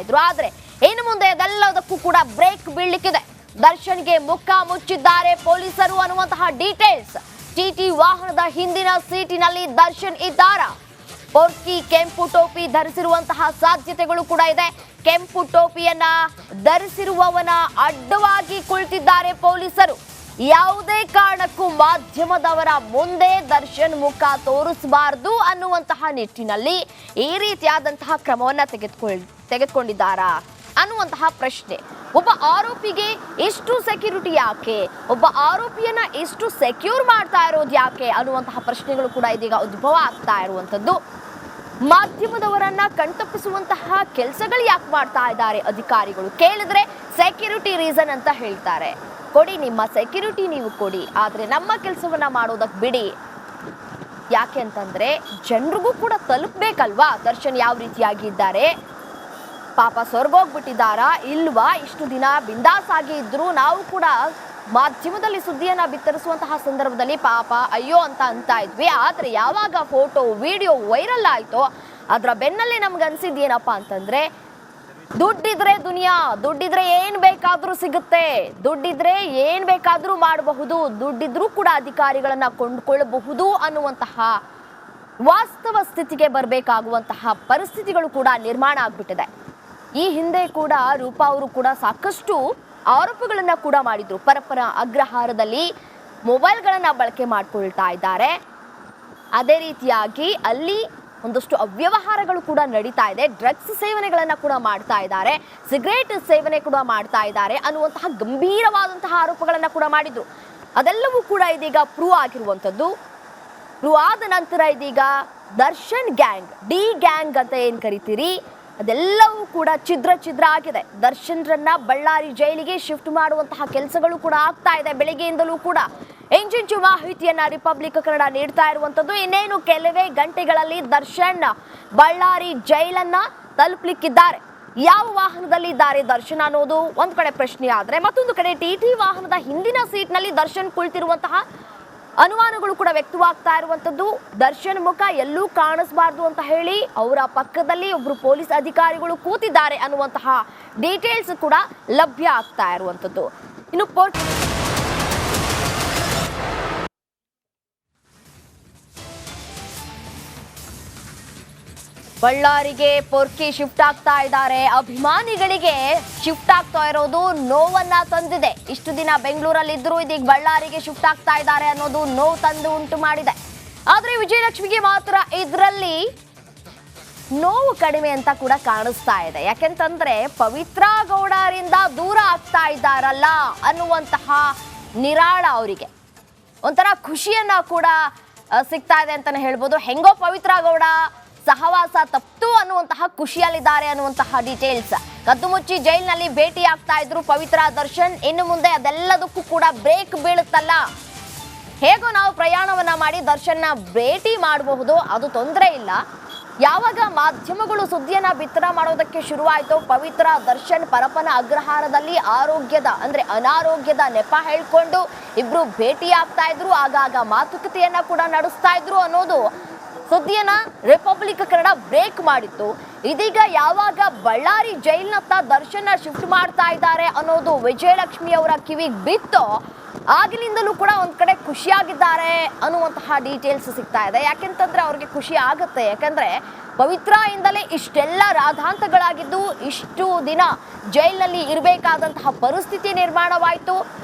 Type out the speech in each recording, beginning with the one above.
ಇದ್ರು. ಆದ್ರೆ ಇನ್ನು ಮುಂದೆ ಅದೆಲ್ಲದಕ್ಕೂ ಕೂಡ ಬ್ರೇಕ್ ಬೀಳ್ಲಿಕ್ಕಿದೆ. ದರ್ಶನ್ಗೆ ಮುಖ ಮುಚ್ಚಿದ್ದಾರೆ ಪೊಲೀಸರು ಅನ್ನುವಂತಹ ಡೀಟೇಲ್ಸ್. ಟಿಟಿ ವಾಹನದ ಹಿಂದಿನ ಸೀಟಿನಲ್ಲಿ ದರ್ಶನ್ ಇದ್ದಾರಾ? ಪೊರ್ಕಿ ಕೆಂಪು ಟೋಪಿ ಧರಿಸಿರುವಂತಹ ಸಾಧ್ಯತೆಗಳು ಕೂಡ ಇದೆ. ಕೆಂಪು ಟೋಪಿಯನ್ನ ಧರಿಸಿರುವವನ ಅಡ್ಡವಾಗಿ ಕುಳಿತಿದ್ದಾರೆ ಪೊಲೀಸರು. ಯಾವುದೇ ಕಾರಣಕ್ಕೂ ಮಾಧ್ಯಮದವರ ಮುಂದೆ ದರ್ಶನ್ ಮುಖ ತೋರಿಸಬಾರದು ಅನ್ನುವಂತಹ ನಿಟ್ಟಿನಲ್ಲಿ ಈ ರೀತಿಯಾದಂತಹ ಕ್ರಮವನ್ನ ತೆಗೆದುಕೊಂಡಿದ್ದಾರಾ ಅನ್ನುವಂತಹ ಪ್ರಶ್ನೆ. ಒಬ್ಬ ಆರೋಪಿಗೆ ಇಷ್ಟು ಸೆಕ್ಯೂರಿಟಿ ಯಾಕೆ? ಒಬ್ಬ ಆರೋಪಿಯನ್ನ ಇಷ್ಟು ಸೆಕ್ಯೂರ್ ಮಾಡ್ತಾ ಇರೋದು ಯಾಕೆ ಅನ್ನುವಂತಹ ಪ್ರಶ್ನೆಗಳು ಕೂಡ ಇದೀಗ ಉದ್ಭವ ಆಗ್ತಾ ಇರುವಂತದ್ದು. ಮಾಧ್ಯಮದವರನ್ನ ಕಣ್ತಪ್ಪಿಸುವಂತಹ ಕೆಲಸಗಳು ಯಾಕೆ ಮಾಡ್ತಾ ಇದ್ದಾರೆ ಅಧಿಕಾರಿಗಳು? ಕೇಳಿದ್ರೆ ಸೆಕ್ಯೂರಿಟಿ ರೀಸನ್ ಅಂತ ಹೇಳ್ತಾರೆ. ಕೊಡಿ, ನಿಮ್ಮ ಸೆಕ್ಯೂರಿಟಿ ನೀವು ಕೊಡಿ, ಆದ್ರೆ ನಮ್ಮ ಕೆಲಸವನ್ನ ಮಾಡೋದಕ್ಕೆ ಬಿಡಿ. ಯಾಕೆ ಅಂತಂದ್ರೆ ಜನರಿಗೂ ಕೂಡ ತಲುಪಬೇಕಲ್ವಾ ದರ್ಶನ್ ಯಾವ ರೀತಿಯಾಗಿದ್ದಾರೆ, ಪಾಪ ಸ್ವರ್ಗೋಗ್ಬಿಟ್ಟಿದ್ದಾರಾ ಇಲ್ವಾ, ಇಷ್ಟು ದಿನ ಬಿಂದಾಸ್ ಆಗಿ ಇದ್ರು. ನಾವು ಕೂಡ ಮಾಧ್ಯಮದಲ್ಲಿ ಸುದ್ದಿಯನ್ನ ಬಿತ್ತರಿಸುವಂತಹ ಸಂದರ್ಭದಲ್ಲಿ ಪಾಪ ಅಯ್ಯೋ ಅಂತ ಇದ್ವಿ. ಆದ್ರೆ ಯಾವಾಗ ಫೋಟೋ ವಿಡಿಯೋ ವೈರಲ್ ಆಯ್ತೋ ಅದರ ಬೆನ್ನಲ್ಲೇ ನಮ್ಗೆ ಅನ್ಸಿದ್ದೇನಪ್ಪ ಅಂತಂದ್ರೆ ದುಡ್ಡಿದ್ರೆ ದುನಿಯಾ, ದುಡ್ಡಿದ್ರೆ ಏನ್ ಬೇಕಾದ್ರೂ ಸಿಗುತ್ತೆ, ದುಡ್ಡಿದ್ರೆ ಏನ್ ಬೇಕಾದ್ರೂ ಮಾಡಬಹುದು, ದುಡ್ಡಿದ್ರೂ ಕೂಡ ಅಧಿಕಾರಿಗಳನ್ನ ಕೊಂಡ್ಕೊಳ್ಳಬಹುದು ಅನ್ನುವಂತಹ ವಾಸ್ತವ ಸ್ಥಿತಿಗೆ ಬರಬೇಕಾಗುವಂತಹ ಪರಿಸ್ಥಿತಿಗಳು ಕೂಡ ನಿರ್ಮಾಣ ಆಗ್ಬಿಟ್ಟಿದೆ. ಈ ಹಿಂದೆ ಕೂಡ ರೂಪಾ ಅವರು ಕೂಡ ಸಾಕಷ್ಟು ಆರೋಪಗಳನ್ನ ಕೂಡ ಮಾಡಿದ್ರು. ಪರಪ್ಪನ ಅಗ್ರಹಾರದಲ್ಲಿ ಮೊಬೈಲ್ಗಳನ್ನ ಬಳಕೆ ಮಾಡ್ಕೊಳ್ತಾ ಇದ್ದಾರೆ. ಅದೇ ರೀತಿಯಾಗಿ ಅಲ್ಲಿ ಒಂದಷ್ಟು ಅವ್ಯವಹಾರಗಳು ಕೂಡ ನಡೀತಾ ಇದೆ. ಡ್ರಗ್ಸ್ ಸೇವನೆಗಳನ್ನ ಕೂಡ ಮಾಡ್ತಾ ಇದ್ದಾರೆ, ಸಿಗರೇಟ್ ಸೇವನೆ ಕೂಡ ಮಾಡ್ತಾ ಇದ್ದಾರೆ ಅನ್ನುವಂತಹ ಗಂಭೀರವಾದಂತಹ ಆರೋಪಗಳನ್ನ ಕೂಡ ಮಾಡಿದ್ರು. ಅದೆಲ್ಲವೂ ಕೂಡ ಇದೀಗ ಪ್ರೂವ್ ಆಗಿರುವಂಥದ್ದು. ಪ್ರೂವ್ ಆದ ನಂತರ ಇದೀಗ ದರ್ಶನ್ ಗ್ಯಾಂಗ್, ಡಿ ಗ್ಯಾಂಗ್ ಅಂತ ಏನ್ ಕರಿತೀರಿ, ಅದೆಲ್ಲವೂ ಕೂಡ ಛಿದ್ರ ಆಗಿದೆ. ದರ್ಶನ್ರನ್ನ ಬಳ್ಳಾರಿ ಜೈಲಿಗೆ ಶಿಫ್ಟ್ ಮಾಡುವಂತಹ ಕೆಲಸಗಳು ಕೂಡ ಆಗ್ತಾ ಇದೆ. ಬೆಳಗ್ಗೆಯಿಂದಲೂ ಕೂಡ ಇಂಚಿಂಚು ಮಾಹಿತಿಯನ್ನ ರಿಪಬ್ಲಿಕ್ ಕನ್ನಡ ನೀಡ್ತಾ ಇರುವಂತದ್ದು. ಇನ್ನೇನು ಕೆಲವೇ ಗಂಟೆಗಳಲ್ಲಿ ದರ್ಶನ್ ಬಳ್ಳಾರಿ ಜೈಲನ್ನ ತಲುಪಲಿಕ್ಕಿದ್ದಾರೆ. ಯಾವ ವಾಹನದಲ್ಲಿ ಇದ್ದಾರೆ ದರ್ಶನ್ ಅನ್ನೋದು ಒಂದ್ ಕಡೆ ಪ್ರಶ್ನೆ ಆದ್ರೆ, ಮತ್ತೊಂದು ಕಡೆ ಟಿಟಿ ವಾಹನದ ಹಿಂದಿನ ಸೀಟ್ ನಲ್ಲಿ ದರ್ಶನ್ ಕುಳಿತಿರುವಂತಹ ಅನುಮಾನಗಳು ಕೂಡ ವ್ಯಕ್ತವಾಗ್ತಾ ಇರುವಂತದ್ದು. ದರ್ಶನ್ ಮುಖ ಎಲ್ಲೂ ಕಾಣಿಸಬಾರ್ದು ಅಂತ ಹೇಳಿ ಅವರ ಪಕ್ಕದಲ್ಲಿ ಒಬ್ರು ಪೊಲೀಸ್ ಅಧಿಕಾರಿಗಳು ಕೂತಿದ್ದಾರೆ ಅನ್ನುವಂತಹ ಡೀಟೇಲ್ಸ್ ಕೂಡ ಲಭ್ಯ ಆಗ್ತಾ ಇರುವಂತದ್ದು. ಇನ್ನು ಬಳ್ಳಾರಿಗೆ ಪೊರ್ಕಿ ಶಿಫ್ಟ್ ಆಗ್ತಾ ಇದ್ದಾರೆ. ಅಭಿಮಾನಿಗಳಿಗೆ ಶಿಫ್ಟ್ ಆಗ್ತಾ ಇರೋದು ನೋವನ್ನ ತಂದಿದೆ. ಇಷ್ಟು ದಿನ ಬೆಂಗಳೂರಲ್ಲಿ ಇದ್ರು, ಇದೀಗ ಬಳ್ಳಾರಿಗೆ ಶಿಫ್ಟ್ ಆಗ್ತಾ ಇದ್ದಾರೆ ಅನ್ನೋದು ನೋವು ತಂದು ಉಂಟು ಮಾಡಿದೆ. ಆದ್ರೆ ವಿಜಯಲಕ್ಷ್ಮಿಗೆ ಮಾತ್ರ ಇದರಲ್ಲಿ ನೋವು ಕಡಿಮೆ ಅಂತ ಕೂಡ ಕಾಣಿಸ್ತಾ ಇದೆ. ಯಾಕೆಂತಂದ್ರೆ ಪವಿತ್ರ ಗೌಡರಿಂದ ದೂರ ಆಗ್ತಾ ಇದ್ದಾರಲ್ಲ ಅನ್ನುವಂತಹ ನಿರಾಳ ಅವರಿಗೆ ಒಂಥರ ಖುಷಿಯನ್ನ ಕೂಡ ಸಿಗ್ತಾ ಇದೆ ಅಂತಾನೆ ಹೇಳ್ಬೋದು. ಹೆಂಗೋ ಪವಿತ್ರ ಗೌಡ ಸಹವಾಸ ತಪ್ತು ಅನ್ನುವಂತಹ ಖುಷಿಯಲ್ಲಿದ್ದಾರೆ ಅನ್ನುವಂತಹ ಡೀಟೇಲ್ಸ್. ಕದ್ದು ಮುಚ್ಚಿ ಜೈಲಿನಲ್ಲಿ ಭೇಟಿ ಆಗ್ತಾ ಇದ್ರು ಪವಿತ್ರ ದರ್ಶನ್. ಇನ್ನು ಮುಂದೆ ಅದೆಲ್ಲದಕ್ಕೂ ಕೂಡ ಬ್ರೇಕ್ ಬೀಳುತ್ತಲ್ಲ, ಹೇಗೋ ನಾವು ಪ್ರಯಾಣವನ್ನ ಮಾಡಿ ದರ್ಶನ್ನ ಭೇಟಿ ಮಾಡಬಹುದು, ಅದು ತೊಂದರೆ ಇಲ್ಲ. ಯಾವಾಗ ಮಾಧ್ಯಮಗಳು ಸುದ್ದಿಯನ್ನ ಬಿತ್ತರ ಮಾಡೋದಕ್ಕೆ ಶುರುವಾಯಿತು, ಪವಿತ್ರ ದರ್ಶನ್ ಪರಪ್ಪನ ಅಗ್ರಹಾರದಲ್ಲಿ ಅನಾರೋಗ್ಯದ ನೆಪ ಹೇಳ್ಕೊಂಡು ಇಬ್ರು ಭೇಟಿ ಆಗ್ತಾ ಇದ್ರು, ಆಗಾಗ ಮಾತುಕತೆಯನ್ನ ಕೂಡ ನಡೆಸ್ತಾ ಇದ್ರು ಅನ್ನೋದು ಸುದ್ದಿಯನ್ನ ರಿಪಬ್ಲಿಕ್ ಕನ್ನಡ ಬ್ರೇಕ್ ಮಾಡಿತ್ತು. ಇದೀಗ ಯಾವಾಗ ಬಳ್ಳಾರಿ ಜೈಲಿನತ್ತ ದರ್ಶನ ಶಿಫ್ಟ್ ಮಾಡ್ತಾ ಇದ್ದಾರೆ ಅನ್ನೋದು ವಿಜಯಲಕ್ಷ್ಮಿ ಅವರ ಕಿವಿಗೆ ಬಿತ್ತೋ ಆಗಿನಿಂದಲೂ ಕೂಡ ಒಂದ್ ಕಡೆ ಖುಷಿಯಾಗಿದ್ದಾರೆ ಅನ್ನುವಂತಹ ಡೀಟೇಲ್ಸ್ ಸಿಗ್ತಾ ಇದೆ. ಯಾಕೆಂತಂದ್ರೆ ಅವ್ರಿಗೆ ಖುಷಿ ಆಗುತ್ತೆ, ಯಾಕಂದ್ರೆ ಪವಿತ್ರ ಇಂದಲೇ ಇಷ್ಟೆಲ್ಲ ರಾಧಾಂತಗಳಾಗಿದ್ದು, ಇಷ್ಟು ದಿನ ಜೈಲಿನಲ್ಲಿ ಇರಬೇಕಾದಂತಹ ಪರಿಸ್ಥಿತಿ ನಿರ್ಮಾಣವಾಯಿತು.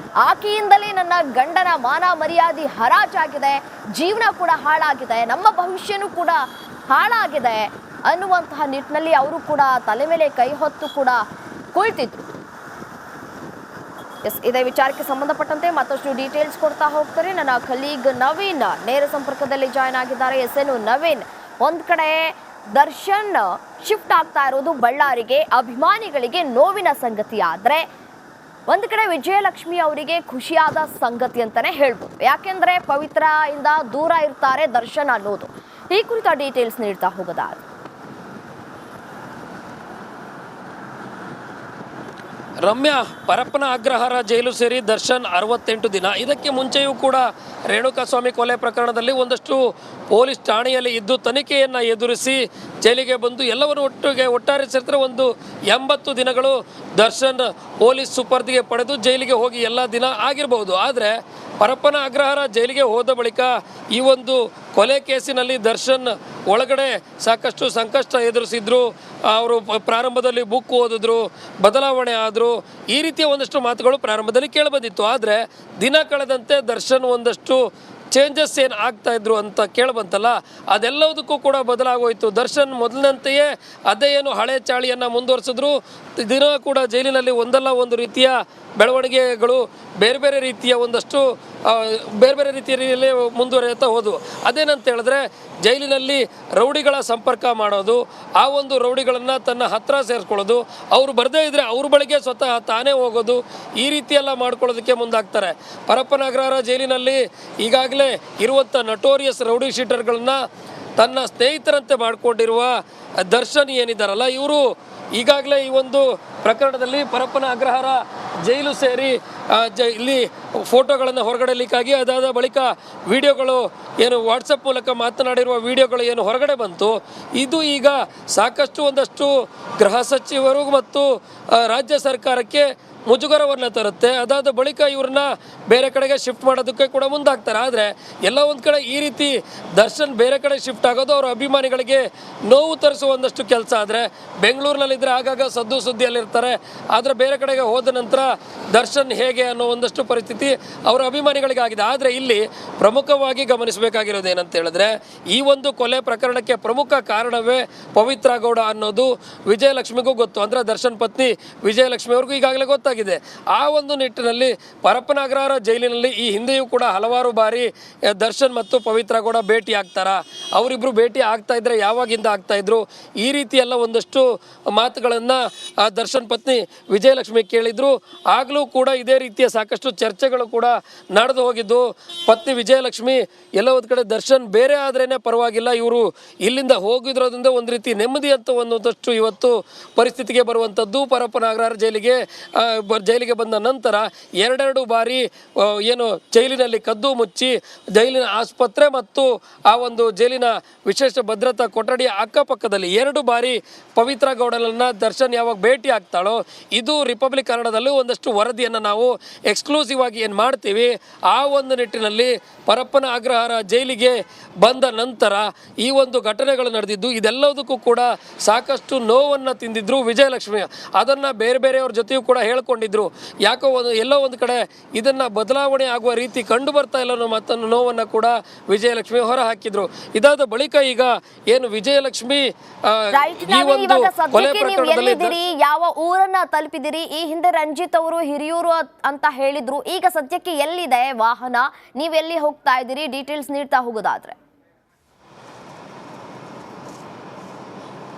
ಆಕೆಯಿಂದಲೇ ನನ್ನ ಗಂಡನ ಮಾನ ಮರ್ಯಾದೆ ಹರಾಜಾಗಿದೆ, ಜೀವನ ಕೂಡ ಹಾಳಾಗಿದೆ, ನಮ್ಮ ಭವಿಷ್ಯನೂ ಕೂಡ ಹಾಳಾಗಿದೆ ಅನ್ನುವಂತಹ ನಿಟ್ಟಿನಲ್ಲಿ ಅವರು ಕೂಡ ತಲೆ ಮೇಲೆ ಕೈ ಹೊತ್ತು ಕೂಡ ಕುಳಿತಿದ್ರು. ಇದೇ ವಿಚಾರಕ್ಕೆ ಸಂಬಂಧಪಟ್ಟಂತೆ ಮತ್ತಷ್ಟು ಡೀಟೇಲ್ಸ್ ಕೊಡ್ತಾ ಹೋಗ್ತಾರೆ ನನ್ನ ಕಲೀಗ್ ನವೀನ್. ನೇರ ಸಂಪರ್ಕದಲ್ಲಿ ಜಾಯ್ನ್ ಆಗಿದ್ದಾರೆ. ಎಸ್ ನವೀನ್, ಒಂದ್ ಕಡೆ ದರ್ಶನ್ ಶಿಫ್ಟ್ ಆಗ್ತಾ ಇರೋದು ಬಳ್ಳಾರಿಗೆ ಅಭಿಮಾನಿಗಳಿಗೆ ನೋವಿನ ಸಂಗತಿ ಆದ್ರೆ, ಒಂದ್ ಕಡೆ ವಿಜಯಲಕ್ಷ್ಮಿ ಅವರಿಗೆ ಖುಷಿಯಾದ ಸಂಗತಿ ಅಂತಾನೆ ಹೇಳ್ಬೋದು. ಯಾಕೆಂದ್ರೆ ಪವಿತ್ರ ಇಂದ ದೂರ ಇರ್ತಾರೆ ದರ್ಶನ್ ಅನ್ನೋದು. ಈ ಕುರಿತ ಡೀಟೇಲ್ಸ್ ನೀಡ್ತಾ ಹೋಗೋದಾದ್ರೆ ರಮ್ಯಾ, ಪರಪ್ಪನ ಅಗ್ರಹಾರ ಜೈಲು ಸೇರಿ ದರ್ಶನ್ 68 ದಿನ. ಇದಕ್ಕೆ ಮುಂಚೆಯೂ ಕೂಡ ರೇಣುಕಾಸ್ವಾಮಿ ಕೊಲೆ ಪ್ರಕರಣದಲ್ಲಿ ಒಂದಷ್ಟು ಪೊಲೀಸ್ ಠಾಣೆಯಲ್ಲಿ ಇದ್ದು ತನಿಖೆಯನ್ನು ಎದುರಿಸಿ ಜೈಲಿಗೆ ಬಂದು ಎಲ್ಲವನ್ನು ಒಟ್ಟಾರೆ ಸೇರಿದ್ರೆ ಒಂದು 80 ದಿನಗಳು ದರ್ಶನ್ ಪೊಲೀಸ್ ಸುಪರ್ದಿಗೆ ಪಡೆದು ಜೈಲಿಗೆ ಹೋಗಿ ಎಲ್ಲ ದಿನ ಆಗಿರಬಹುದು. ಆದರೆ ಪರಪ್ಪನ ಅಗ್ರಹಾರ ಜೈಲಿಗೆ ಹೋದ ಬಳಿಕ ಈ ಒಂದು ಕೊಲೆ ಕೇಸಿನಲ್ಲಿ ದರ್ಶನ್ ಒಳಗಡೆ ಸಾಕಷ್ಟು ಸಂಕಷ್ಟ ಎದುರಿಸಿದ್ರು. ಅವರು ಪ್ರಾರಂಭದಲ್ಲಿ ಬುಕ್ ಓದಿದ್ರು, ಬದಲಾವಣೆ ಆದರು, ಈ ರೀತಿಯ ಒಂದಷ್ಟು ಮಾತುಗಳು ಪ್ರಾರಂಭದಲ್ಲಿ ಕೇಳಿಬಂದಿತ್ತು. ಆದರೆ ದಿನ ಕಳೆದಂತೆ ದರ್ಶನ್ ಒಂದಷ್ಟು ಚೇಂಜಸ್ ಏನು ಆಗ್ತಾ ಇದ್ರು ಅಂತ ಕೇಳಿಬಂತಲ್ಲ, ಅದೆಲ್ಲದಕ್ಕೂ ಕೂಡ ಬದಲಾಗೋಯ್ತು. ದರ್ಶನ್ ಮೊದಲಿನಂತೆಯೇ ಅದೇ ಏನು ಹಳೆ ಚಾಳಿಯನ್ನು ಮುಂದುವರಿಸಿದ್ರು. ದಿನ ಕೂಡ ಜೈಲಿನಲ್ಲಿ ಒಂದಲ್ಲ ಒಂದು ರೀತಿಯ ಬೆಳವಣಿಗೆಗಳು ಬೇರೆ ಬೇರೆ ರೀತಿಯ ಒಂದಷ್ಟು ಬೇರೆ ಬೇರೆ ರೀತಿಯಲ್ಲಿ ಮುಂದುವರಿಯುತ್ತಾ ಹೋದವು. ಅದೇನಂತ ಹೇಳಿದ್ರೆ ಜೈಲಿನಲ್ಲಿ ರೌಡಿಗಳ ಸಂಪರ್ಕ ಮಾಡೋದು, ಆ ಒಂದು ರೌಡಿಗಳನ್ನು ತನ್ನ ಹತ್ರ ಸೇರಿಸ್ಕೊಳ್ಳೋದು, ಅವರು ಬರದೇ ಇದ್ದರೆ ಅವ್ರ ಬಳಿಗೆ ಸ್ವತಃ ತಾನೇ ಹೋಗೋದು, ಈ ರೀತಿಯೆಲ್ಲ ಮಾಡ್ಕೊಳ್ಳೋದಕ್ಕೆ ಮುಂದಾಗ್ತಾರೆ. ಪರಪ್ಪನ ಅಗ್ರಹಾರ ಜೈಲಿನಲ್ಲಿ ಈಗಾಗಲೇ ಇರುವಂಥ ನಟೋರಿಯಸ್ ರೌಡಿ ಶೀಟರ್ಗಳನ್ನ ತನ್ನ ಸ್ನೇಹಿತರಂತೆ ಮಾಡಿಕೊಂಡಿರುವ ದರ್ಶನ್ ಏನಿದ್ದಾರಲ್ಲ, ಇವರು ಈಗಾಗಲೇ ಈ ಒಂದು ಪ್ರಕರಣದಲ್ಲಿ ಪರಪ್ಪನ ಅಗ್ರಹಾರ ಜೈಲು ಸೇರಿ ಇಲ್ಲಿ ಫೋಟೋಗಳನ್ನು ಹೊರಗಡೆ ಲೀಕ್ ಆಗಿ ಅದಾದ ಬಳಿಕ ವಿಡಿಯೋಗಳು ಏನು ವಾಟ್ಸಪ್ ಮೂಲಕ ಮಾತನಾಡಿರುವ ವಿಡಿಯೋಗಳು ಏನು ಹೊರಗಡೆ ಬಂತು, ಇದು ಈಗ ಸಾಕಷ್ಟು ಒಂದಷ್ಟು ಗೃಹ ಸಚಿವರು ಮತ್ತು ರಾಜ್ಯ ಸರ್ಕಾರಕ್ಕೆ ಮುಜುಗರವನ್ನು ತರುತ್ತೆ. ಅದಾದ ಬಳಿಕ ಇವ್ರನ್ನ ಬೇರೆ ಕಡೆಗೆ ಶಿಫ್ಟ್ ಮಾಡೋದಕ್ಕೆ ಕೂಡ ಮುಂದಾಗ್ತಾರೆ. ಆದರೆ ಎಲ್ಲ ಒಂದು ಕಡೆ ಈ ರೀತಿ ದರ್ಶನ್ ಬೇರೆ ಕಡೆ ಶಿಫ್ಟ್ ಆಗೋದು ಅವರ ಅಭಿಮಾನಿಗಳಿಗೆ ನೋವು ತರಿಸುವ ಒಂದಷ್ಟು ಕೆಲಸ. ಆದರೆ ಬೆಂಗಳೂರಿನಲ್ಲಿದ್ದರೆ ಆಗಾಗ ಸದ್ದು ಸುದ್ದಿಯಲ್ಲಿರ್ತಾರೆ. ಆದರೆ ಬೇರೆ ಕಡೆಗೆ ಹೋದ ನಂತರ ದರ್ಶನ್ ಹೇಗೆ ಅನ್ನೋ ಒಂದಷ್ಟು ಪರಿಸ್ಥಿತಿ ಅವರ ಅಭಿಮಾನಿಗಳಿಗಾಗಿದೆ. ಆದರೆ ಇಲ್ಲಿ ಪ್ರಮುಖವಾಗಿ ಗಮನಿಸಬೇಕಾಗಿರೋದು ಏನಂತ ಹೇಳಿದ್ರೆ, ಈ ಒಂದು ಕೊಲೆ ಪ್ರಕರಣಕ್ಕೆ ಪ್ರಮುಖ ಕಾರಣವೇ ಪವಿತ್ರ ಗೌಡ ಅನ್ನೋದು ವಿಜಯಲಕ್ಷ್ಮಿಗೂ ಗೊತ್ತು. ಅಂದರೆ ದರ್ಶನ್ ಪತ್ನಿ ವಿಜಯಲಕ್ಷ್ಮಿ ಅವ್ರಿಗೂ ಈಗಾಗಲೇ ಗೊತ್ತಾಗಿದೆ. ಆ ಒಂದು ನಿಟ್ಟಿನಲ್ಲಿ ಪರಪ್ಪನ ಅಗ್ರಹಾರ ಜೈಲಿನಲ್ಲಿ ಈ ಹಿಂದೆಯೂ ಕೂಡ ಹಲವಾರು ಬಾರಿ ದರ್ಶನ್ ಮತ್ತು ಪವಿತ್ರ ಗೌಡ ಭೇಟಿ ಆಗ್ತಾರ, ಅವರಿಬ್ರು ಭೇಟಿ ಆಗ್ತಾ ಇದ್ರೆ ಯಾವಾಗಿಂದ ಆಗ್ತಾ ಇದ್ರು, ಈ ರೀತಿ ಎಲ್ಲ ಒಂದಷ್ಟು ಮಾತುಗಳನ್ನ ದರ್ಶನ್ ಪತ್ನಿ ವಿಜಯಲಕ್ಷ್ಮಿ ಕೇಳಿದ್ರು. ಆಗ್ಲೂ ಕೂಡ ಇದೇ ರೀತಿಯ ಸಾಕಷ್ಟು ಚರ್ಚೆಗಳು ಕೂಡ ನಡೆದು ಹೋಗಿದ್ದು. ಪತ್ನಿ ವಿಜಯಲಕ್ಷ್ಮಿ ಎಲ್ಲ ಒಂದು ಕಡೆ ದರ್ಶನ್ ಬೇರೆ ಆದ್ರೇನೆ ಪರವಾಗಿಲ್ಲ, ಇವರು ಇಲ್ಲಿಂದ ಹೋಗಿದ್ರೋದ್ರಿಂದ ಒಂದು ರೀತಿ ನೆಮ್ಮದಿ ಅಂತ ಒಂದಷ್ಟು ಇವತ್ತು ಪರಿಸ್ಥಿತಿಗೆ ಬರುವಂಥದ್ದು. ಪರಪ್ಪನ ಅಗ್ರಹಾರ ಜೈಲಿಗೆ ಬಂದ ನಂತರ ಎರಡೆರಡು ಬಾರಿ ಏನು ಜೈಲಿನಲ್ಲಿ ಕದ್ದು ಮುಚ್ಚಿ ಜೈಲಿನ ಆಸ್ಪತ್ರೆ ಮತ್ತು ಆ ಒಂದು ಜೈಲಿನ ವಿಶೇಷ ಭದ್ರತಾ ಕೊಠಡಿಯ ಅಕ್ಕಪಕ್ಕದಲ್ಲಿ 2 ಬಾರಿ ಪವಿತ್ರ ಗೌಡನನ್ನ ದರ್ಶನ್ ಯಾವಾಗ ಭೇಟಿ ಆಗ್ತಾಳೋ, ಇದು ರಿಪಬ್ಲಿಕ್ ಕನ್ನಡದಲ್ಲೂ ಒಂದಷ್ಟು ವರದಿಯನ್ನು ನಾವು ಎಕ್ಸ್ಕ್ಲೂಸಿವ್ ಆಗಿ ಏನು ಮಾಡ್ತೀವಿ. ಆ ಒಂದು ನಿಟ್ಟಿನಲ್ಲಿ ಪರಪ್ಪನ ಅಗ್ರಹಾರ ಜೈಲಿಗೆ ಬಂದ ನಂತರ ಈ ಒಂದು ಘಟನೆಗಳು ನಡೆದಿದ್ದು, ಇದೆಲ್ಲದಕ್ಕೂ ಕೂಡ ಸಾಕಷ್ಟು ನೋವನ್ನು ತಿಂದಿದ್ರು ವಿಜಯಲಕ್ಷ್ಮಿ. ಅದನ್ನು ಬೇರೆ ಬೇರೆಯವ್ರ ಜೊತೆಯೂ ಕೂಡ ಹೇಳ್ಕೊಂಡಿದ್ರು. ಯಾಕೋ ಎಲ್ಲೋ ಒಂದು ಕಡೆ ಇದನ್ನು ಬದಲಾವಣೆ ಆಗುವ ರೀತಿ ಕಂಡು ಬರ್ತಾ ಇಲ್ಲ ಅನ್ನೋ ಮಾತನ್ನು ನೋವನ್ನು ಕೂಡ ವಿಜಯಲಕ್ಷ್ಮಿ ಹೊರ ಹಾಕಿದ್ರು. ಇದಾದ ಬಳಿಕ ಈಗ ಏನು ವಿಜಯಲಕ್ಷ್ಮಿ ಈ ಒಂದು ಕೊಲೆ ಪ್ರಕರಣದಲ್ಲಿ ಯಾವ ಊರನ್ನ ತಲುಪಿದಿರಿ? ಈ ಹಿಂದೆ ರಂಜಿತ್ ಅವರು ಹಿರಿಯೂರು ಅಂತ ಹೇಳಿದ್ರು, ಈಗ ಸದ್ಯಕ್ಕೆ ಎಲ್ಲಿದೆ ವಾಹನ, ನೀವೆಲ್ಲಿ ಹೋಗ್ತಾ ಇದ್ದೀರಿ? ಡೀಟೇಲ್ಸ್ ನೀಡ್ತಾ ಹೋಗೋದಾದ್ರೆ.